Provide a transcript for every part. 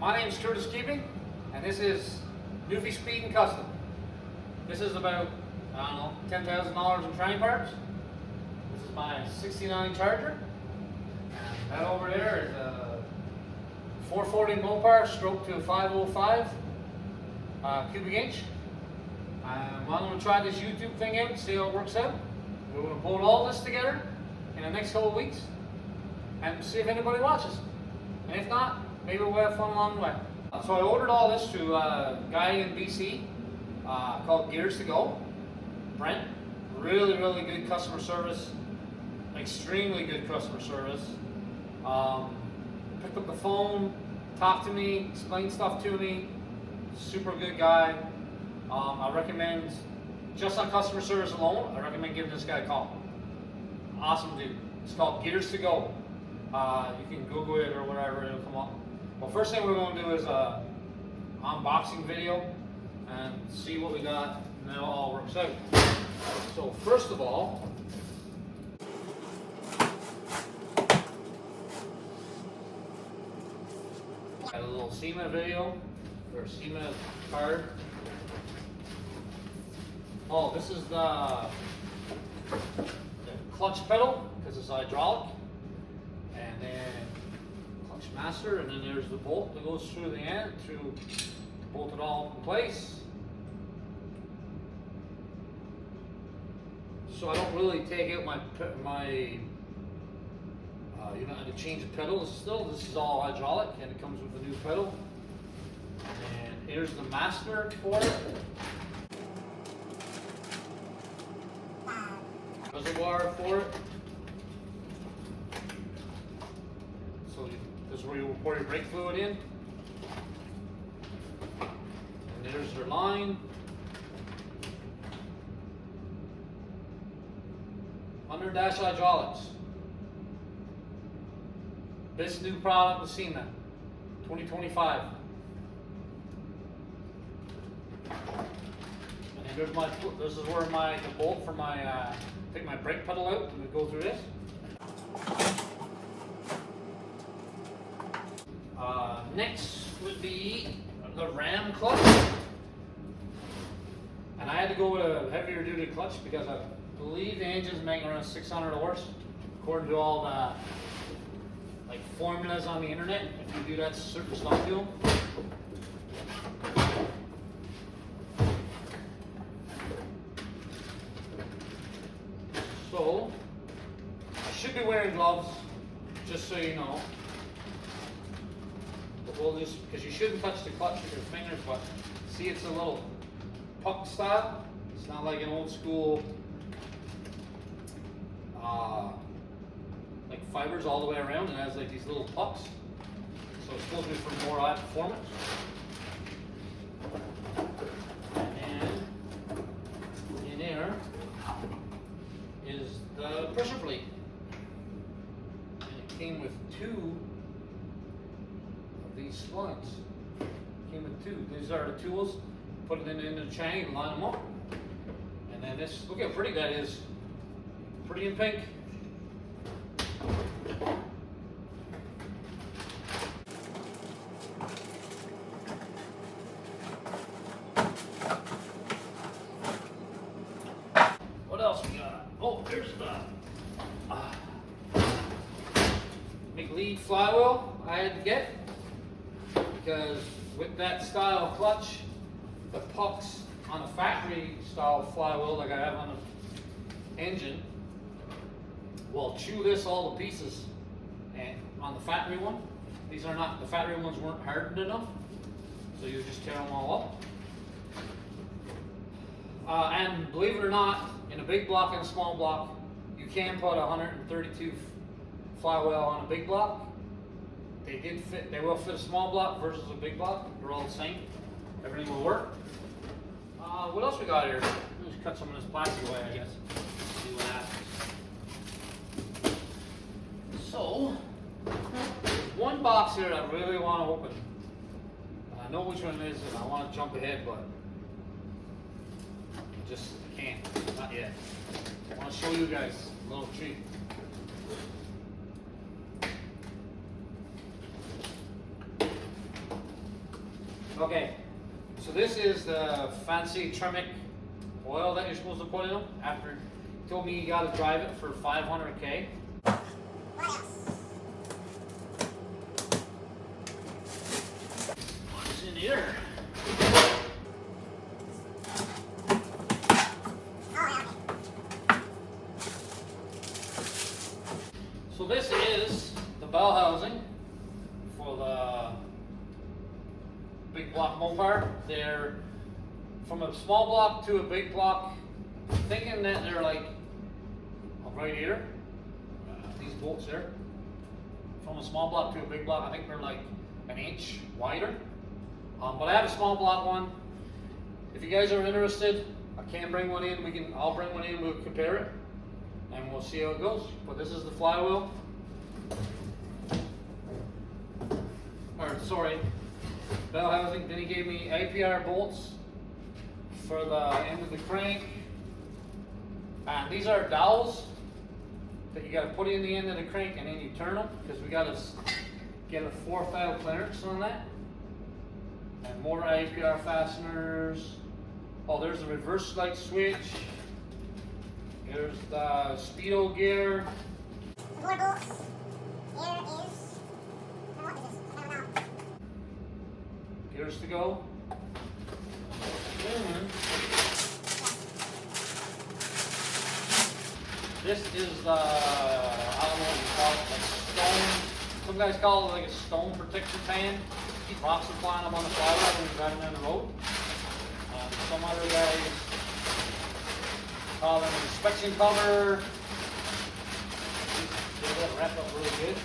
My name's Curtis Keeping, and this is Newfie Speed and Custom. This is about, I don't know, $10,000 in train parts. This is my 69 Charger. And that over there is a 440 Mopar stroke to 505 cubic inch. I'm going to try this YouTube thing out, see how it works out. We're going to put all this together in the next couple of weeks and see if anybody watches. And if not, maybe we'll have fun along the way. So I ordered all this to a guy in BC called Gears to Go, Brent. Really, really good customer service. Extremely good customer service. Picked up the phone, talked to me, explained stuff to me. Super good guy. I recommend, just on customer service alone, I recommend giving this guy a call. Awesome dude. It's called Gears to Go. You can Google it or whatever, it'll come up. Well, first thing we're going to do is an unboxing video and see what we got and how it all works out. So first of all, got a little SEMA video or SEMA card. Oh, this is the clutch pedal because it's hydraulic, and then clutch master, and then there's the bolt that goes through the end to bolt it all in place. So I don't really take out my you know how to change the pedals. Still, this is all hydraulic, and it comes with a new pedal. And here's the master for it. Reservoir for it. So this is where you will pour your brake fluid in. And there's your line. Under dash hydraulics. This new product with SEMA, 2025. And there's my. This is where the bolt for my. Take my brake pedal out and we go through this. Next would be the ram clutch. And I had to go with a heavier duty clutch because I believe the engine's making around 600 horse, according to all the formulas on the internet. If you do that certain stuff to them. So, I should be wearing gloves, just so you know. But we'll just, because you shouldn't touch the clutch with your fingers, but see, it's a little puck style. It's not like an old school, like fibers all the way around. It has like these little pucks. So it's supposed to be for more high performance. And in there is the pressure plate, and it came with two of these slugs. Came with two. These are the tools. Put it in the chain and line them up. And then this, look how pretty that is. Pretty in pink. What else we got? Oh, here's the McLeod flywheel I had to get, because with that style clutch, the pucks on a factory style flywheel like I have on the engine will chew this all to pieces. And on the factory one, these are not, the factory ones weren't hardened enough, so you just tear them all up. And believe it or not, in a big block and a small block, you can put a 132 flywheel on a big block. They did fit, they will fit a small block versus a big block. They're all the same. Everything will work. What else we got here? Let's cut some of this plastic away, I guess. See what happens. So, there's one box here that I really want to open. I know which one it is, and I want to jump ahead, but I just can't. Not yet. I want to show you guys a little treat. Okay, so this is the fancy Tremec oil that you're supposed to put in them. After he told me you got to drive it for 500K. What's in here? So this is the bell housing for the big block Mopar. They're from a small block to a big block, thinking that they're like right here, these bolts there. From a small block to a big block, I think they're like an inch wider. But I have a small block one. If you guys are interested, I can bring one in. I'll bring one in. We'll compare it, and we'll see how it goes. But this is the flywheel. Or sorry, bell housing. Then he gave me APR bolts for the end of the crank. And these are dowels that you got to put in the end of the crank, and then you turn them, because we got to get a 4th clearance on that. And more APR fasteners. Oh, there's the reverse light switch. Here's the speedo gear. More bolts. Here is, what is this? I don't know. Gears to go. This is the, I don't know what you call it, like stone. Some guys call it like a stone protection fan. Keep rocks and flying them on the flywheel when you're driving down the road. Some other guys call them an inspection cover. They get wrapped up really good.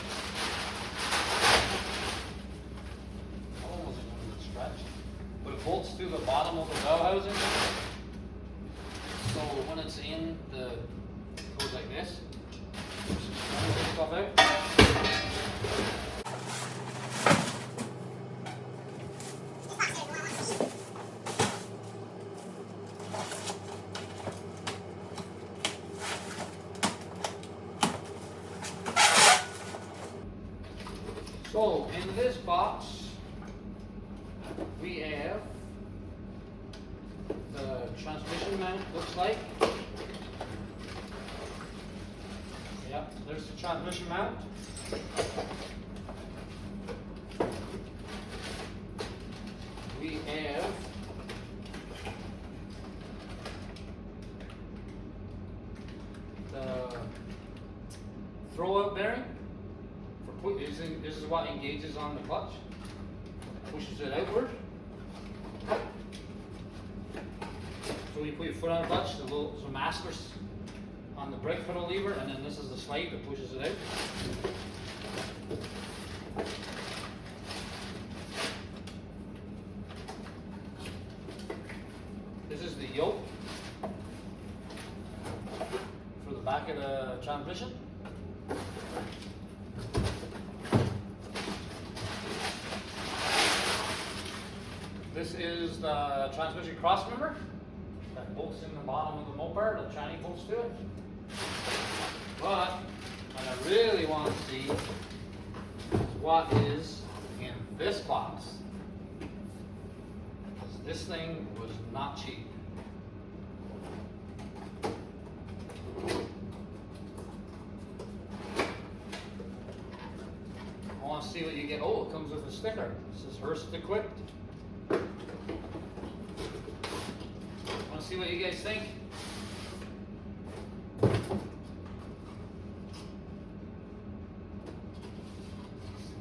Almost a good stretch. But it bolts to the bottom of the bell housing. So when it's in, it goes like this. Take stuff out. So in this box, we have the transmission mount, looks like. Yep, there's the transmission mount. We have the throw-out bearing. This is what engages on the clutch, pushes it outward. So you put your foot on the clutch, there's a master on the brake pedal lever, and then this is the slide that pushes it out. This is the yoke for the back of the transmission. This is the transmission cross member that bolts in the bottom of the Mopar, the Chinese bolts to it. But what I really want to see is what is in this box. Because this thing was not cheap. I want to see what you get. Oh, it comes with a sticker. This is Hearst equipped. See what you guys think.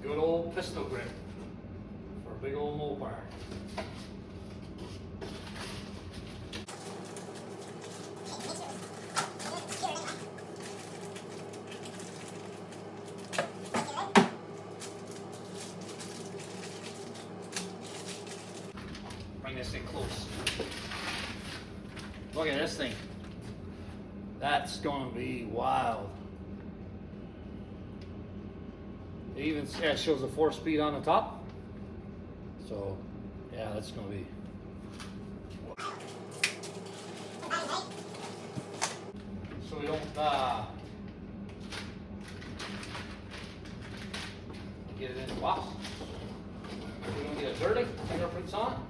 Good old pistol grip for a big old Mopar. Bring this in close. Look at this thing. That's going to be wild. It even shows a 4-speed on the top. So, yeah, that's going to be. So we don't get it in the box. We don't get it dirty. Fingerprint boots on.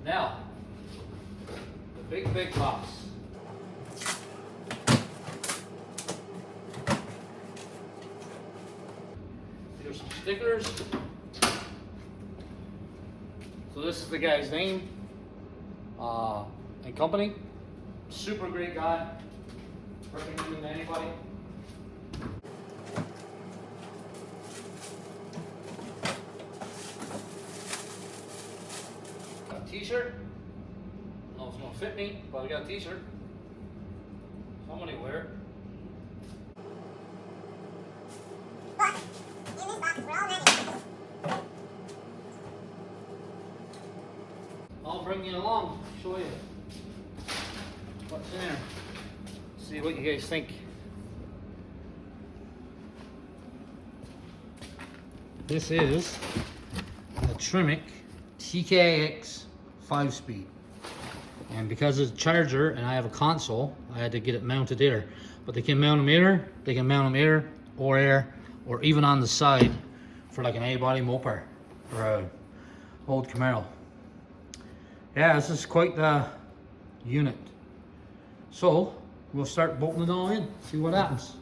Now, the big box. Here's some stickers. So this is the guy's name and company. Super great guy. Recommend to anybody. Got a t-shirt. I don't know if it's gonna fit me, but I got a t-shirt. Somebody wear it. But in this box, we're all ready. I'll bring you along, show you what's in there. See what you guys think. This is a Trimic TKX 5-speed. And because it's a charger and I have a console, I had to get it mounted there. But they can mount them here, they can mount them here, or even on the side for like an A-body Mopar or a old Camaro. Yeah, this is quite the unit. So we'll start bolting it all in, see what happens.